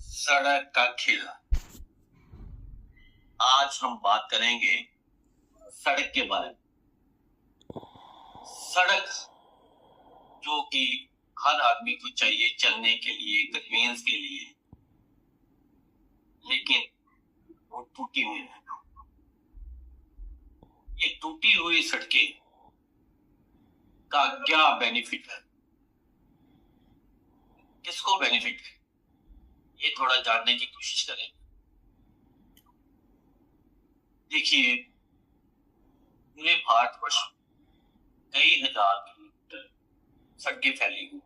सड़क का खेला। आज हम बात करेंगे सड़क के बारे में। सड़क जो कि हर आदमी को चाहिए चलने के लिए, कन्वीनियंस के लिए, लेकिन वो टूटी हुई है। ये टूटी हुई सड़कें का क्या बेनिफिट है, किसको बेनिफिट है, ये थोड़ा जानने की कोशिश करें। देखिए, पूरे भारतवर्ष कई हजार किलोमीटर सड़कें फैली हुई,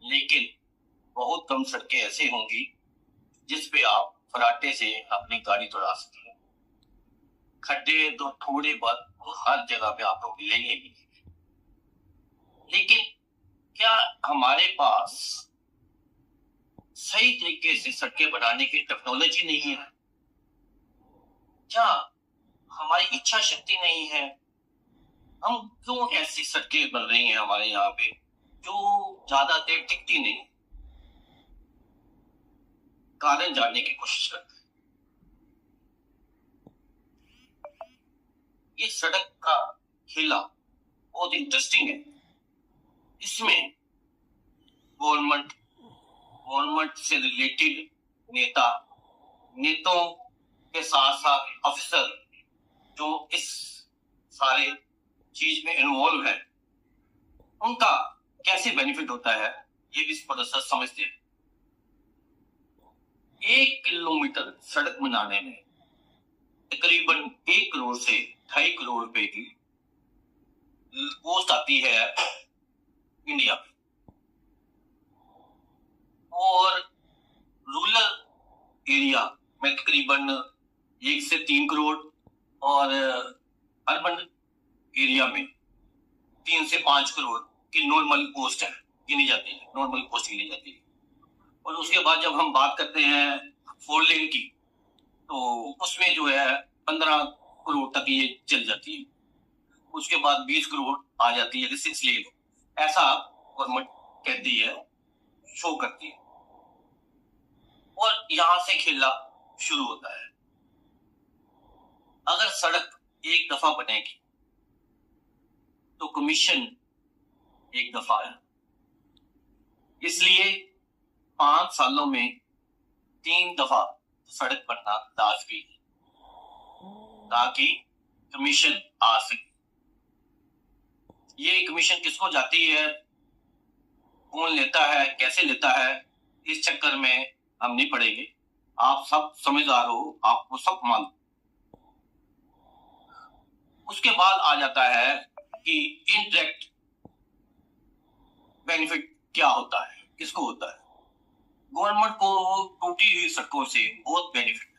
लेकिन बहुत कम सड़कें ऐसे होंगी जिस पे आप फराटे से अपनी गाड़ी दौड़ा सकते हैं। खड्डे तो थोड़े बहुत हर जगह पे आपको मिलेंगे, लेकिन क्या हमारे पास सही तरीके से सड़कें बनाने की टेक्नोलॉजी नहीं है? क्या हमारी इच्छा शक्ति नहीं है? हम क्यों ऐसी सड़कें बन रही हैं हमारे यहाँ पे जो ज्यादा देर टिकती नहीं? कारण जानने की कोशिश करते हैं। ये सड़क का खेला बहुत इंटरेस्टिंग है। इसमें गवर्नमेंट से रिलेटेड नेताओं के साथ साथ अफसर जो इस सारे चीज में इन्वॉल्व है, उनका कैसे बेनिफिट होता है ये भी थोड़ा सा समझते हैं। 1 किलोमीटर सड़क बनाने में तकरीबन 1 करोड़ से 2.5 करोड़ रुपए की कॉस्ट आती है इंडिया में, और रूरल एरिया में तकरीबन 1 से 3 करोड़ और अर्बन एरिया में 3 से 5 करोड़ की नॉर्मल कॉस्ट है, गिनी जाती है, नॉर्मल कॉस्ट गिनी जाती है। और उसके बाद जब हम बात करते हैं 4 लेन की, तो उसमें जो है 15 करोड़ तक ये चल जाती है। उसके बाद 20 करोड़ आ जाती है 6 लेन, ऐसा गवर्नमेंट कहती है, शो करती है। और यहां से खेला शुरू होता है। अगर सड़क एक दफा बनेगी तो कमीशन एक दफा है, इसलिए 5 सालों में 3 दफा सड़क बनना लाजमी है ताकि कमीशन आ सके। ये कमीशन किसको जाती है, कौन लेता है, कैसे लेता है, इस चक्कर में हम नहीं पड़ेंगे। आप सब समझदार हो, आपको सब मालूम। उसके बाद आ जाता है कि इनडायरेक्ट बेनिफिट क्या होता है, किसको होता है। गवर्नमेंट को टूटी हुई सड़कों से बहुत बेनिफिट है।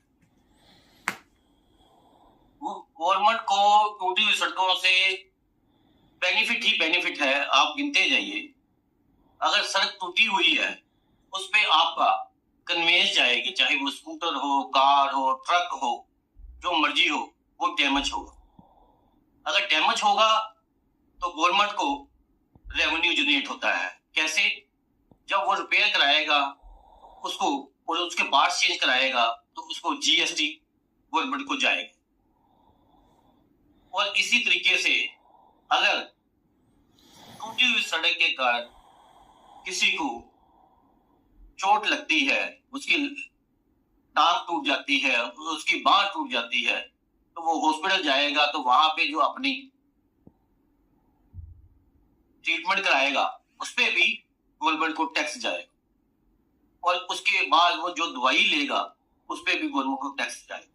गवर्नमेंट को टूटी हुई सड़कों से बेनिफिट ही बेनिफिट है, आप गिनते जाइए। अगर सड़क टूटी हुई है, उस पे आपका कन्वेंस जाएगी, चाहे वो स्कूटर हो, कार हो, ट्रक हो, जो मर्जी हो, वो डैमेज होगा। अगर डैमेज होगा तो गवर्नमेंट को रेवेन्यू जनरेट होता है। कैसे? जब वो रिपेयर कराएगा उसको और उसके पार्ट्स चेंज कराएगा तो उसको जीएसटी गवर्नमेंट को जाएगा। और इसी तरीके से अगर टूटी हुई सड़क के कारण किसी को चोट लगती है, उसकी टांग टूट जाती है, उसकी बांह टूट जाती है, तो वो हॉस्पिटल जाएगा, तो वहां पे जो अपनी ट्रीटमेंट कराएगा उस पे भी गवर्नमेंट को टैक्स जाएगा, और उसके बाद वो जो दवाई लेगा उस पे भी गवर्नमेंट को टैक्स जाएगा।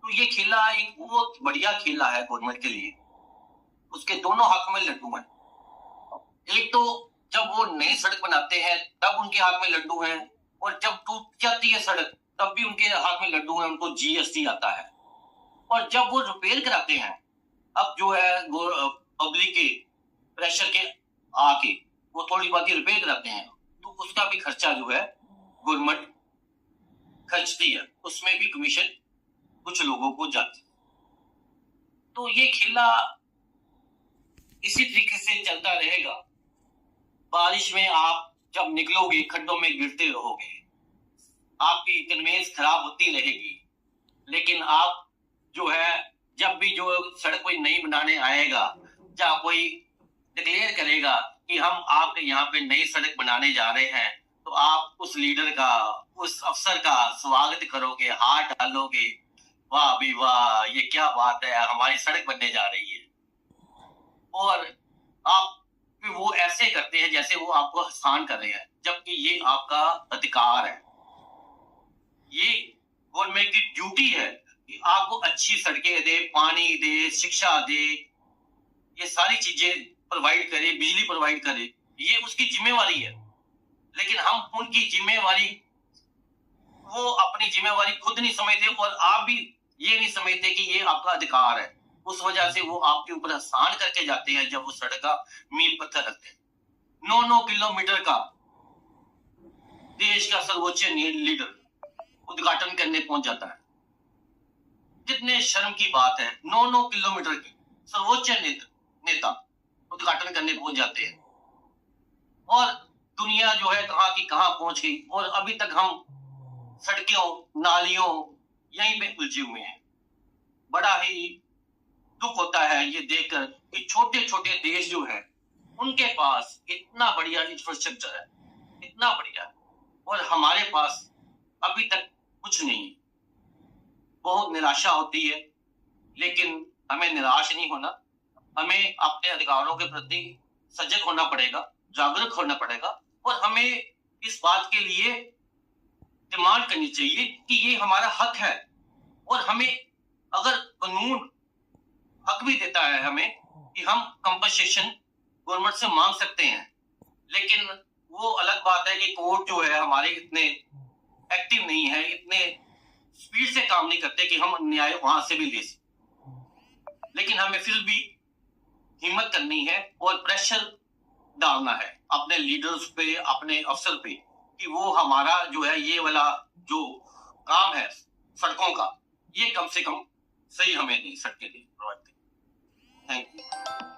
तो ये खेला एक बहुत बढ़िया खेला है गवर्नमेंट के लिए। उसके दोनों हाथ में लड्डू हैं। एक तो जब वो नई सड़क बनाते हैं तब उनके हाथ में लड्डू हैं, और जब टूट जाती है सड़क तब भी उनके हाथ में लड्डू हैं, उनको जीएसटी आता है। और जब वो रिपेयर कराते हैं, अब जो है पब्लिक के प्रेशर के आके वो थोड़ी बहुत रिपेयर कराते हैं, तो उसका भी खर्चा जो है गवर्नमेंट खर्चती है, उसमें भी कमीशन कुछ लोगों को जाती है। तो ये खेला इसी तरीके से चलता रहेगा। बारिश में आप जब निकलोगे खड्डों में गिरते रहोगे, आपकी कन्वेंस खराब होती रहेगी, लेकिन आप जो है जब भी जो सड़क कोई नई बनाने आएगा या कोई डिक्लेयर करेगा कि हम आपके यहाँ पे नई सड़क बनाने जा रहे हैं, तो आप उस लीडर का, उस अफसर का स्वागत करोगे, हाथ डालोगे, वाह भी वाह, ये क्या बात है, हमारी सड़क बनने जा रही है। और आप वो ऐसे करते हैं जैसे वो आपको आसान कर रहे हैं, जबकि ये आपका अधिकार है। ये गवर्नमेंट की ड्यूटी है कि आपको अच्छी सड़कें दे, पानी दे, शिक्षा दे, ये सारी चीजें प्रोवाइड करे, बिजली प्रोवाइड करे, ये उसकी जिम्मेवारी है। लेकिन हम उनकी जिम्मेवारी, वो अपनी जिम्मेवारी खुद नहीं समझते और आप भी ये नहीं समझते कि ये आपका अधिकार है। उस वजह से वो आपके ऊपर आसान करके जाते हैं जब वो सड़क का मील पत्थर रखते हैं। 9-9 किलोमीटर का देश का सर्वोच्च लीडर उद्घाटन करने पहुंच जाता है। कितने शर्म की बात है, 9-9 किलोमीटर की सर्वोच्च नेता उद्घाटन करने पहुंच जाते हैं। और दुनिया जो है कहां की कहां पहुंच गई, और अभी तक हम सड़कों, नालियों यहीं पे उलझे हुए हैं। बड़ा ही दुख होता है ये देखकर कि छोटे छोटे देश जो है उनके पास इतना बढ़िया इंफ्रास्ट्रक्चर है, इतना बढ़िया, और हमारे पास अभी तक कुछ नहीं। बहुत निराशा होती है, लेकिन हमें निराश नहीं होना। हमें अपने अधिकारों के प्रति सजग होना पड़ेगा, जागरूक होना पड़ेगा, और हमें इस बात के लिए डिमांड करनी चाहिए कि ये हमारा हक है। और हमें अगर कानून हक भी देता है हमें कि हम कंपनसेशन गवर्नमेंट से मांग सकते हैं, लेकिन वो अलग बात है कि कोर्ट जो है हमारे इतने एक्टिव नहीं है, इतने स्पीड से काम नहीं करते कि हम न्याय वहां से भी ले सकें। लेकिन हमें फिर भी हिम्मत करनी है और प्रेशर डालना है अपने लीडर्स पे, अपने अफसर पे, कि वो हमारा जो है ये वाला जो काम है सड़कों का, ये कम से कम सही हमें नहीं सड़कें दें। Thank you.